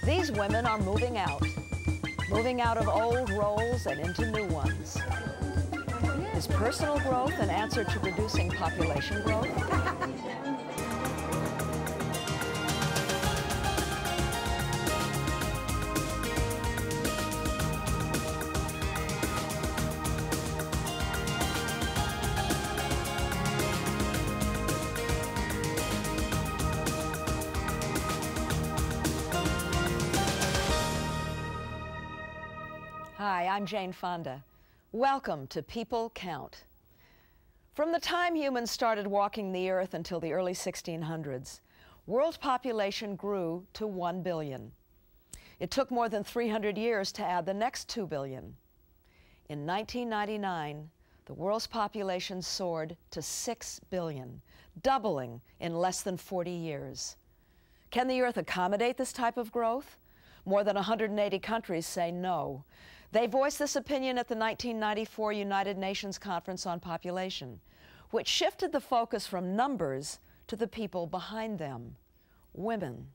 These women are moving out of old roles and into new ones. Is personal growth an answer to reducing population growth? Hi, I'm Jane Fonda. Welcome to People Count. From the time humans started walking the earth until the early 1600s, world population grew to 1 billion. It took more than 300 years to add the next 2 billion. In 1999, the world's population soared to 6 billion, doubling in less than 40 years. Can the earth accommodate this type of growth? More than 180 countries say no. They voiced this opinion at the 1994 United Nations Conference on Population, which shifted the focus from numbers to the people behind them, women.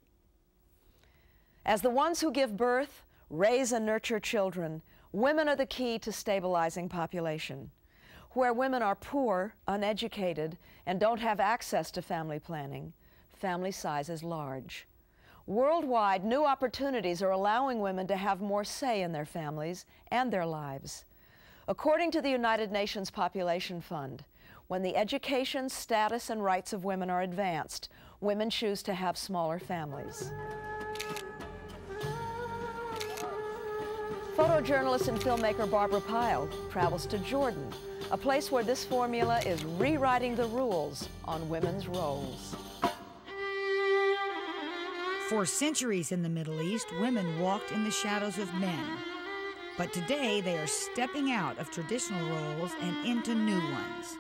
As the ones who give birth, raise and nurture children, women are the key to stabilizing population. Where women are poor, uneducated, and don't have access to family planning, family size is large. Worldwide, new opportunities are allowing women to have more say in their families and their lives. According to the United Nations Population Fund, when the education, status, and rights of women are advanced, women choose to have smaller families. Photojournalist and filmmaker Barbara Pyle travels to Jordan, a place where this formula is rewriting the rules on women's roles. For centuries in the Middle East, women walked in the shadows of men. But today, they are stepping out of traditional roles and into new ones.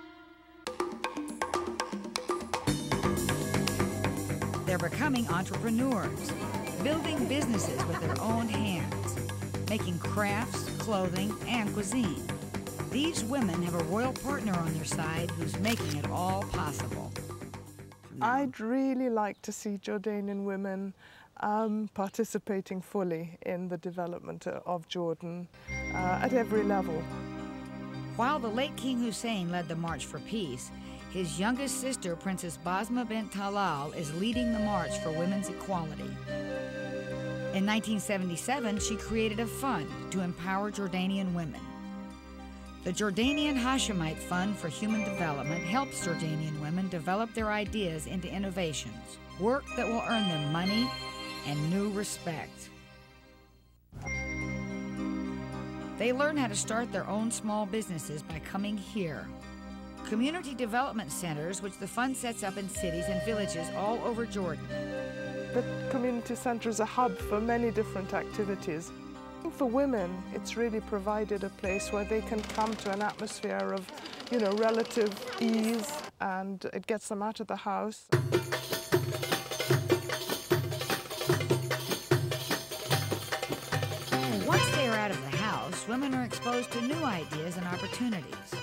They're becoming entrepreneurs, building businesses with their own hands, making crafts, clothing, and cuisine. These women have a royal partner on their side who's making it all possible. I'd really like to see Jordanian women participating fully in the development of Jordan at every level. While the late King Hussein led the March for Peace, his youngest sister, Princess Basma bint Talal, is leading the March for Women's Equality. In 1977, she created a fund to empower Jordanian women. The Jordanian Hashemite Fund for Human Development helps Jordanian women develop their ideas into innovations, work that will earn them money and new respect. They learn how to start their own small businesses by coming here. Community development centers, which the fund sets up in cities and villages all over Jordan. The community center is a hub for many different activities. For women, it's really provided a place where they can come to an atmosphere of, relative ease, and it gets them out of the house. Once they are out of the house, women are exposed to new ideas and opportunities.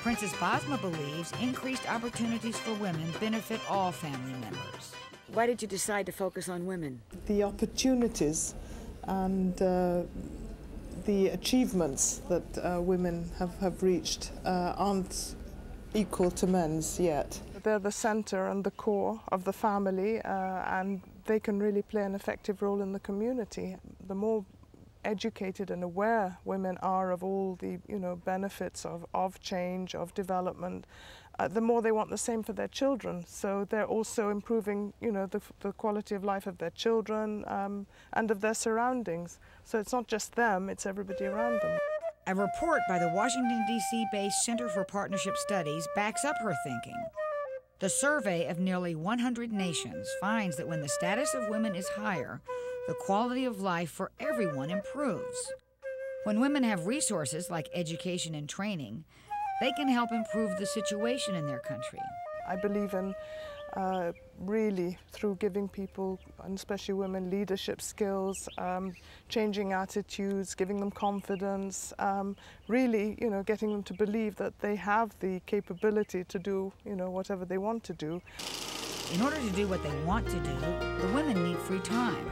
Princess Basma believes increased opportunities for women benefit all family members. Why did you decide to focus on women? The opportunities and the achievements that women have reached aren't equal to men's yet. They're the center and the core of the family, and they can really play an effective role in the community. The more educated and aware women are of all the benefits of change, of development, the more they want the same for their children. So they're also improving the quality of life of their children and of their surroundings. So it's not just them, it's everybody around them. A report by the Washington, D.C.-based Center for Partnership Studies backs up her thinking. The survey of nearly 100 nations finds that when the status of women is higher, the quality of life for everyone improves. When women have resources like education and training, they can help improve the situation in their country. I believe in really through giving people, and especially women, leadership skills, changing attitudes, giving them confidence, really, getting them to believe that they have the capability to do, whatever they want to do. In order to do what they want to do, the women need free time.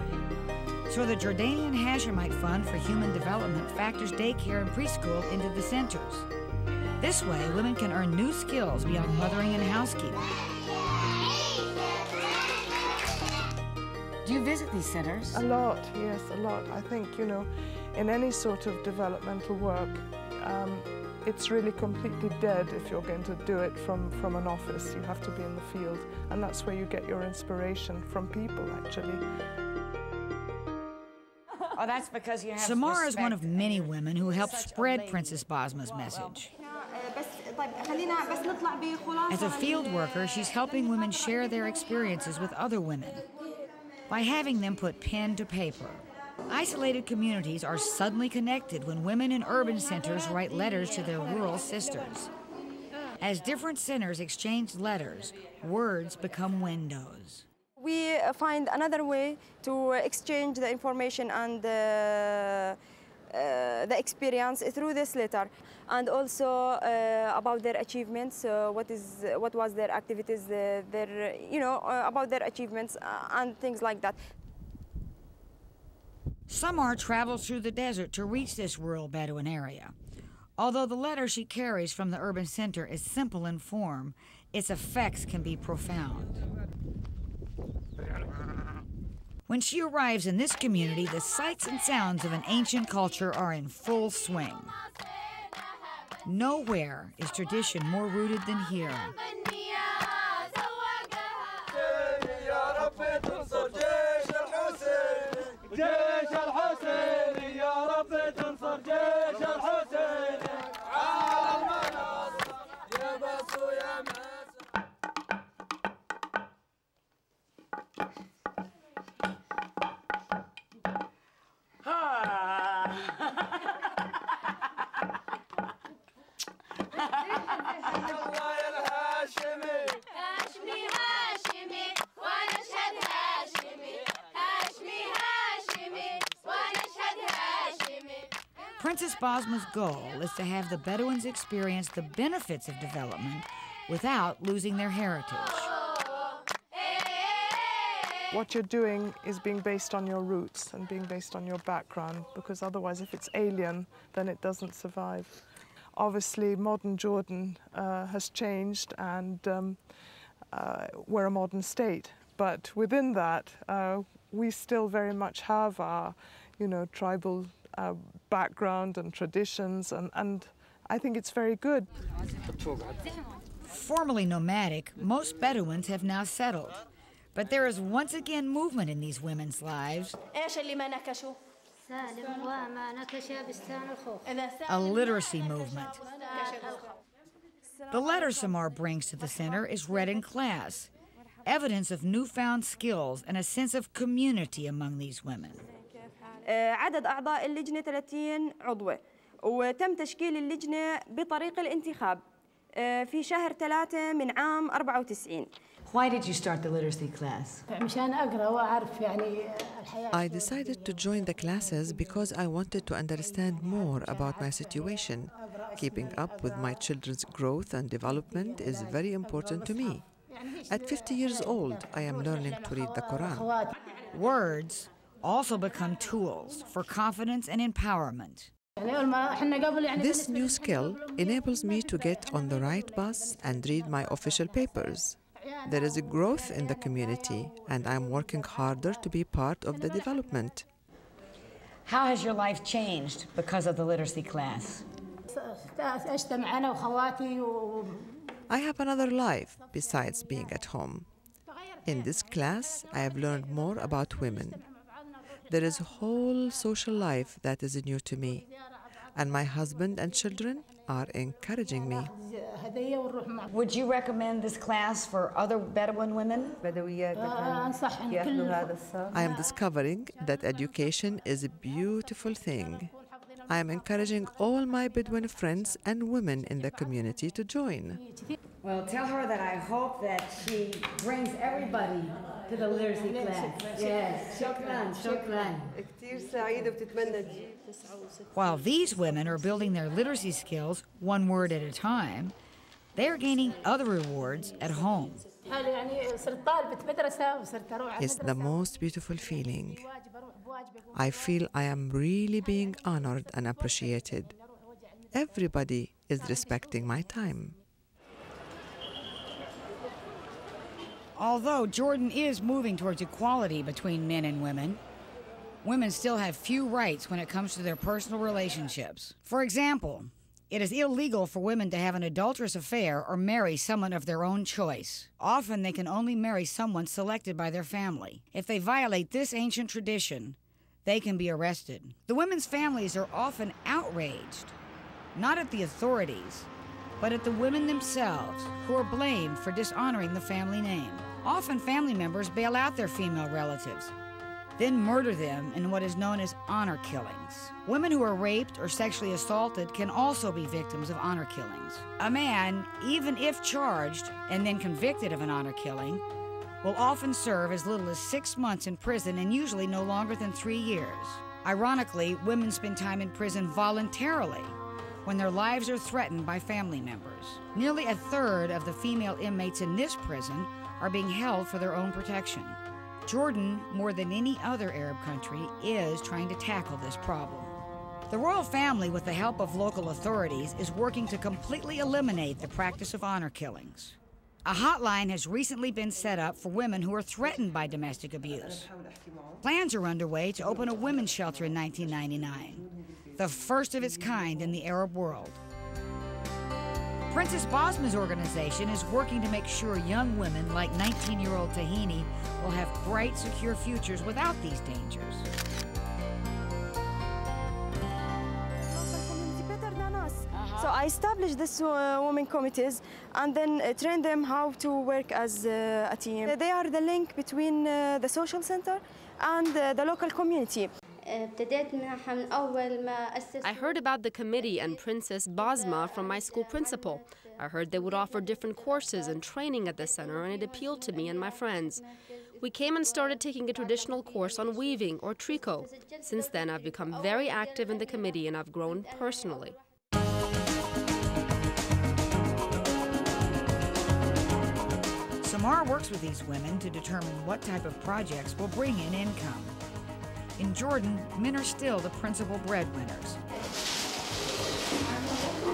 So the Jordanian Hashemite Fund for Human Development factors daycare and preschool into the centers. This way, women can earn new skills beyond mothering and housekeeping. Do you visit these centers? A lot, yes, a lot. I think, you know, in any sort of developmental work, it's really completely dead if you're going to do it from an office. You have to be in the field, and that's where you get your inspiration from people, actually. Oh, that's because you have Samara is one of many women who helped spread Princess Basma's message. As a field worker, she's helping women share their experiences with other women by having them put pen to paper. Isolated communities are suddenly connected when women in urban centers write letters to their rural sisters. As different centers exchange letters, words become windows. We find another way to exchange the information and the experience through this letter, and also about their achievements. What was their activities, about their achievements and things like that. Samar travels through the desert to reach this rural Bedouin area. Although the letter she carries from the urban center is simple in form, its effects can be profound. When she arrives in this community, the sights and sounds of an ancient culture are in full swing. Nowhere is tradition more rooted than here. Princess Basma's goal is to have the Bedouins experience the benefits of development without losing their heritage. What you're doing is being based on your roots and being based on your background, because otherwise if it's alien, then it doesn't survive. Obviously, modern Jordan has changed, and we're a modern state. But within that, we still very much have our, tribal background and traditions, and I think it's very good. Formerly nomadic, most Bedouins have now settled. But there is once again movement in these women's lives. A literacy movement. The letter Samar brings to the center is read in class, evidence of newfound skills and a sense of community among these women. عدد أعضاء اللجنة 30 عضوة، وتم تشكيل اللجنة بطريق الانتخاب في شهر 3 من عام 94. Why did you start the literacy class? I decided to join the classes because I wanted to understand more about my situation. Keeping up with my children's growth and development is very important to me. At 50 years old, I am learning to read the Quran. Words also become tools for confidence and empowerment. This new skill enables me to get on the right bus and read my official papers. There is a growth in the community, and I'm working harder to be part of the development. How has your life changed because of the literacy class? I have another life besides being at home. In this class, I have learned more about women. There is a whole social life that is new to me, and my husband and children are encouraging me. Would you recommend this class for other Bedouin women? I am discovering that education is a beautiful thing. I am encouraging all my Bedouin friends and women in the community to join. Well, tell her that I hope that she brings everybody to the literacy class. Yes, shukran, shukran. While these women are building their literacy skills one word at a time, they are gaining other rewards at home. It's the most beautiful feeling. I feel I am really being honored and appreciated. Everybody is respecting my time. Although Jordan is moving towards equality between men and women still have few rights when it comes to their personal relationships. For example, it is illegal for women to have an adulterous affair or marry someone of their own choice. Often they can only marry someone selected by their family. If they violate this ancient tradition, they can be arrested. The women's families are often outraged, not at the authorities, but at the women themselves, who are blamed for dishonoring the family name. Often family members bail out their female relatives, then murder them in what is known as honor killings. Women who are raped or sexually assaulted can also be victims of honor killings. A man, even if charged and then convicted of an honor killing, will often serve as little as 6 months in prison and usually no longer than 3 years. Ironically, women spend time in prison voluntarily when their lives are threatened by family members. Nearly a third of the female inmates in this prison are being held for their own protection. Jordan, more than any other Arab country, is trying to tackle this problem. The royal family, with the help of local authorities, is working to completely eliminate the practice of honor killings. A hotline has recently been set up for women who are threatened by domestic abuse. Plans are underway to open a women's shelter in 1999, the first of its kind in the Arab world. Princess Basma's organization is working to make sure young women like 19-year-old Tahini will have bright, secure futures without these dangers. So I established these women committees and then train them how to work as a team. They are the link between the social center and the local community. I heard about the committee and Princess Basma from my school principal. I heard they would offer different courses and training at the center, and it appealed to me and my friends. We came and started taking a traditional course on weaving or tricot. Since then, I've become very active in the committee and I've grown personally. Samar works with these women to determine what type of projects will bring in income. In Jordan, men are still the principal breadwinners.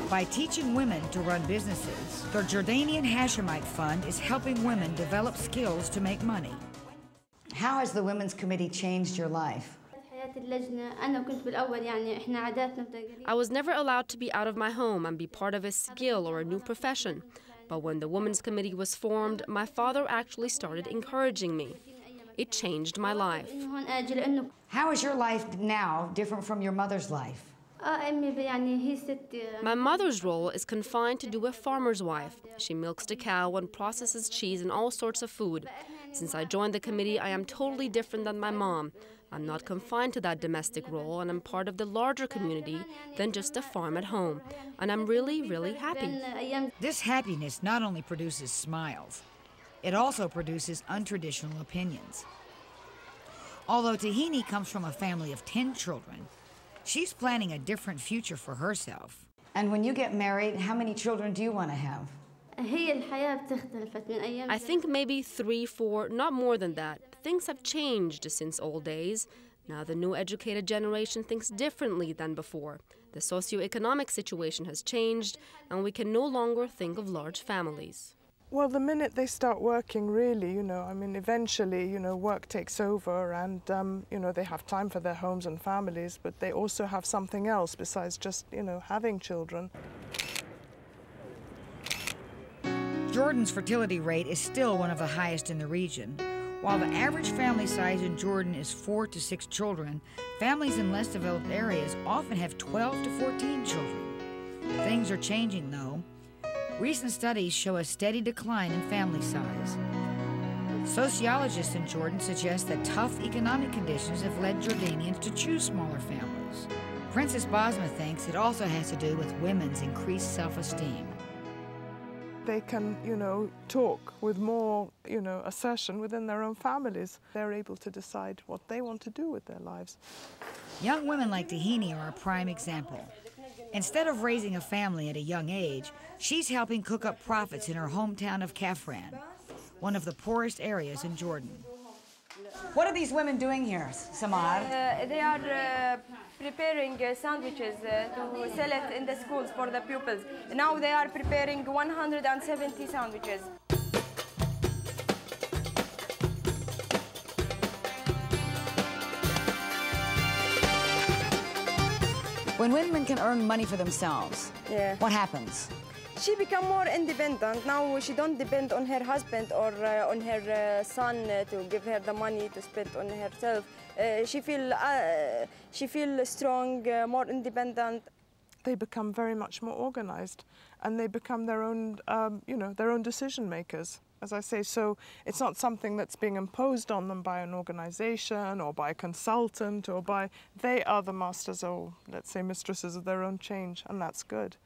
By teaching women to run businesses, the Jordanian Hashemite Fund is helping women develop skills to make money. How has the Women's Committee changed your life? I was never allowed to be out of my home and be part of a skill or a new profession. But when the Women's Committee was formed, my father actually started encouraging me. It changed my life. How is your life now different from your mother's life? My mother's role is confined to do a farmer's wife. She milks the cow and processes cheese and all sorts of food. Since I joined the committee, I am totally different than my mom. I'm not confined to that domestic role, and I'm part of the larger community than just a farm at home. And I'm really, really happy. This happiness not only produces smiles, it also produces untraditional opinions. Although Tahini comes from a family of 10 children, she's planning a different future for herself. And when you get married, how many children do you want to have? I think maybe 3, 4, not more than that. Things have changed since old days. Now the new educated generation thinks differently than before. The socioeconomic situation has changed, and we can no longer think of large families. Well, the minute they start working, really, eventually, work takes over and, they have time for their homes and families, but they also have something else besides just, having children. Jordan's fertility rate is still one of the highest in the region. While the average family size in Jordan is 4 to 6 children, families in less developed areas often have 12 to 14 children. Things are changing, though. Recent studies show a steady decline in family size. Sociologists in Jordan suggest that tough economic conditions have led Jordanians to choose smaller families. Princess Basma thinks it also has to do with women's increased self-esteem. They can, talk with more, assertion within their own families. They're able to decide what they want to do with their lives. Young women like Tahini are a prime example. Instead of raising a family at a young age, she's helping cook up profits in her hometown of Kafran. one of the poorest areas in Jordan. What are these women doing here, Samar? They are preparing sandwiches to sell it in the schools for the pupils. Now they are preparing 170 sandwiches. When women can earn money for themselves, what happens? She become more independent. Now she don't depend on her husband or on her son to give her the money to spend on herself. She feel strong, more independent. They become very much more organized, and they become their own, their own decision makers. As I say, so it's not something that's being imposed on them by an organization or by a consultant or by, they are the masters or, let's say, mistresses of their own change, and that's good.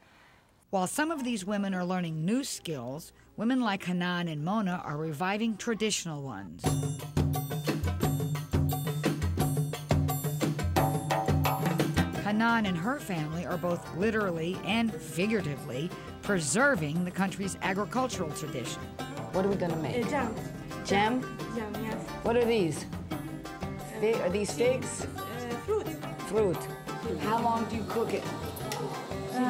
While some of these women are learning new skills, women like Hanan and Mona are reviving traditional ones. Hanan and her family are both literally and figuratively preserving the country's agricultural tradition. What are we gonna make? Jam. Jam? Jam, yes. What are these? Are these figs? Fruit. Fruit. How long do you cook it? 1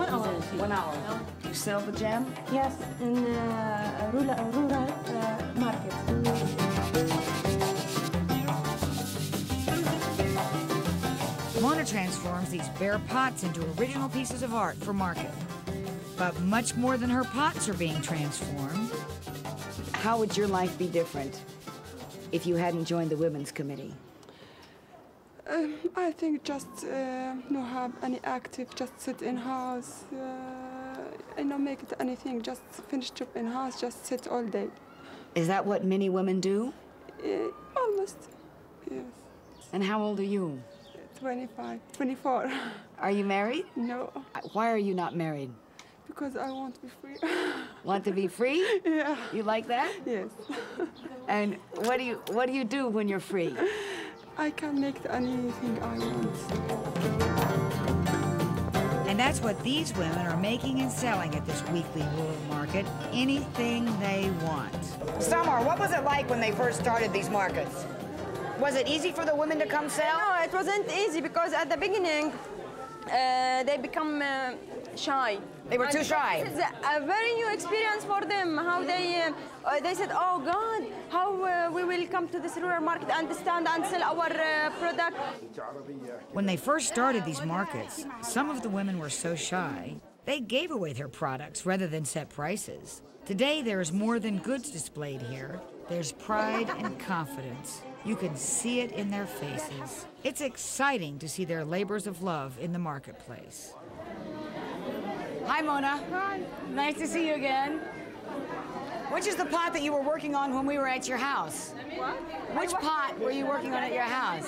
hour. 1 hour. Do you sell the jam? Yes, in rural market. Mona transforms these bare pots into original pieces of art for market. But much more than her pots are being transformed. How would your life be different if you hadn't joined the Women's Committee? I think just no have any active, just sit in house, and not make it anything, just finish job in house, just sit all day. Is that what many women do? Almost, yes. And how old are you? 25, 24. Are you married? No. Why are you not married? Because I want to be free. Want to be free? Yeah. You like that? Yes. And what do you do when you're free? I can make anything I want. And that's what these women are making and selling at this weekly rural market, anything they want. Samar, what was it like when they first started these markets? Was it easy for the women to come sell? No, it wasn't easy because at the beginning they become shy. They were too shy. It's a very new experience for them. How they said, "Oh God, how we will come to this rural market and stand and sell our product." When they first started these markets, some of the women were so shy, they gave away their products rather than set prices. Today, there is more than goods displayed here. There's pride and confidence. You can see it in their faces. It's exciting to see their labors of love in the marketplace. Hi, Mona. Hi. Nice to see you again. Which is the pot that you were working on when we were at your house? What? Which pot were you working on at your house?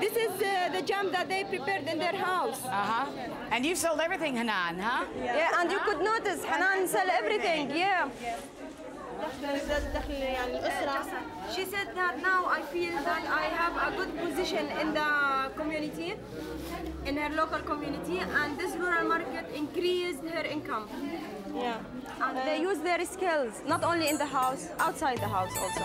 This is the jam that they prepared in their house. Uh-huh. And you sold everything, Hanan, huh? Yeah, and you could notice Hanan sell everything, yeah. She said that now I feel that I have a good position in the community, in her local community, and this rural market increased her income. Yeah. And they use their skills, not only in the house, outside the house also.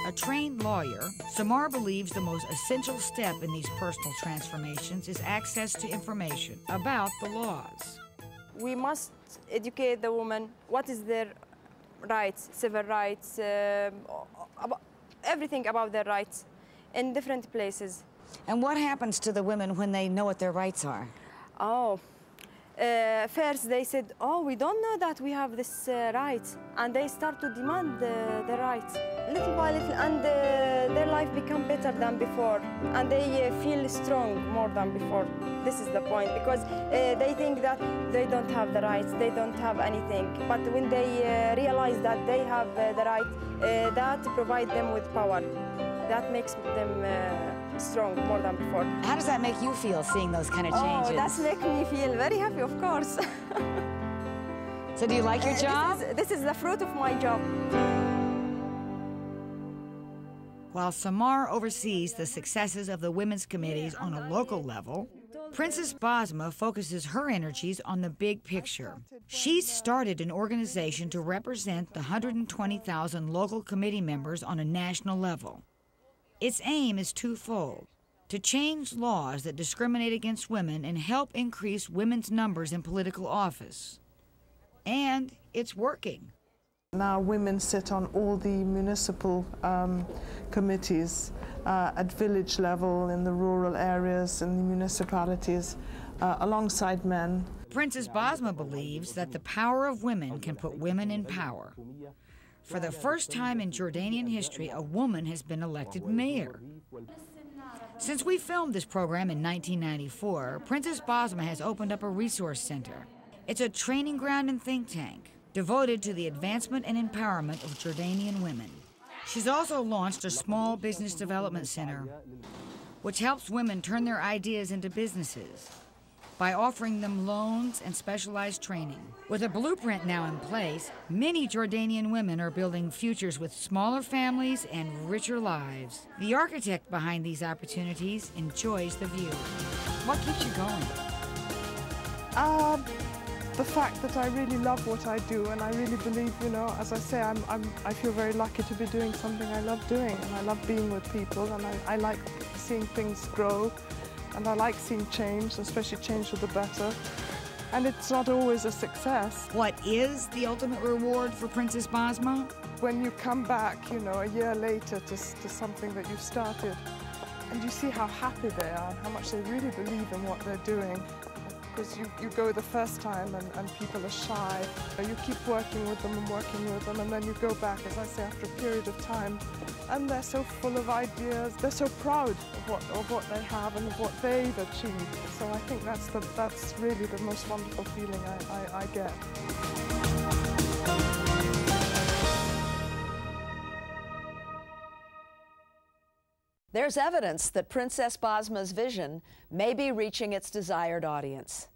A trained lawyer, Samar believes the most essential step in these personal transformations is access to information about the laws. We must educate the women. What is their rights, civil rights, everything about their rights in different places. And what happens to the women when they know what their rights are? Oh, first they said, oh, we don't know that we have this rights. And they start to demand the rights. Little by little, and their life become better than before. And they feel strong more than before. This is the point, because they think that they don't have the rights, they don't have anything. But when they realize that they have the right, that provides them with power. That makes them strong more than before. How does that make you feel, seeing those kind of changes? Oh, that makes me feel very happy, of course. So do you like your job? This is the fruit of my job. While Samar oversees the successes of the women's committees on a local level, Princess Basma focuses her energies on the big picture. She's started an organization to represent the 120,000 local committee members on a national level. Its aim is twofold: to change laws that discriminate against women and help increase women's numbers in political office. And it's working. Now women sit on all the municipal committees at village level, in the rural areas, in the municipalities, alongside men. Princess Basma believes that the power of women can put women in power. For the first time in Jordanian history, a woman has been elected mayor. Since we filmed this program in 1994, Princess Basma has opened up a resource center. It's a training ground and think tank devoted to the advancement and empowerment of Jordanian women. She's also launched a small business development center, which helps women turn their ideas into businesses by offering them loans and specialized training. With a blueprint now in place, many Jordanian women are building futures with smaller families and richer lives. The architect behind these opportunities enjoys the view. What keeps you going? The fact that I really love what I do, and I really believe, you know, as I say, I feel very lucky to be doing something I love doing, and I love being with people, and I like seeing things grow, and I like seeing change, especially change for the better. And it's not always a success. What is the ultimate reward for Princess Basma? When you come back, you know, a year later to something that you started, and you see how happy they are, how much they really believe in what they're doing. Because you go the first time and people are shy. You keep working with them, and then you go back, as I say, after a period of time, and they're so full of ideas. They're so proud of what they have and of what they've achieved. So I think that's really the most wonderful feeling I get. There's evidence that Princess Basma's vision may be reaching its desired audience.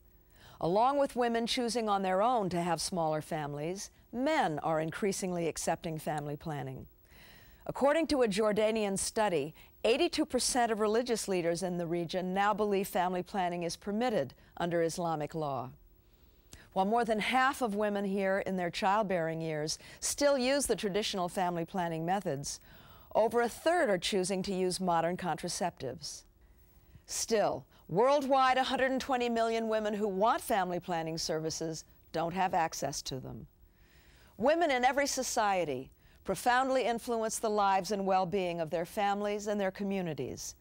Along with women choosing on their own to have smaller families, men are increasingly accepting family planning. According to a Jordanian study, 82% of religious leaders in the region now believe family planning is permitted under Islamic law. While more than half of women here in their childbearing years still use the traditional family planning methods, over a third are choosing to use modern contraceptives. Still, worldwide, 120 million women who want family planning services don't have access to them. Women in every society profoundly influence the lives and well-being of their families and their communities,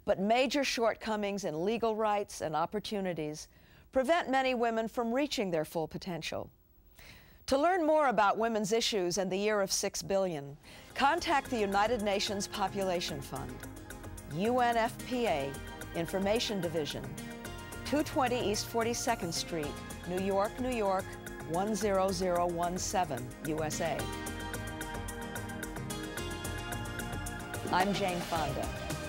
but major shortcomings in legal rights and opportunities prevent many women from reaching their full potential. To learn more about women's issues and the year of 6 billion, contact the United Nations Population Fund, UNFPA, Information Division, 220 East 42nd Street, New York, New York, 10017, USA. I'm Jane Fonda.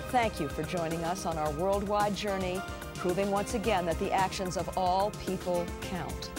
Thank you for joining us on our worldwide journey, proving once again that the actions of all people count.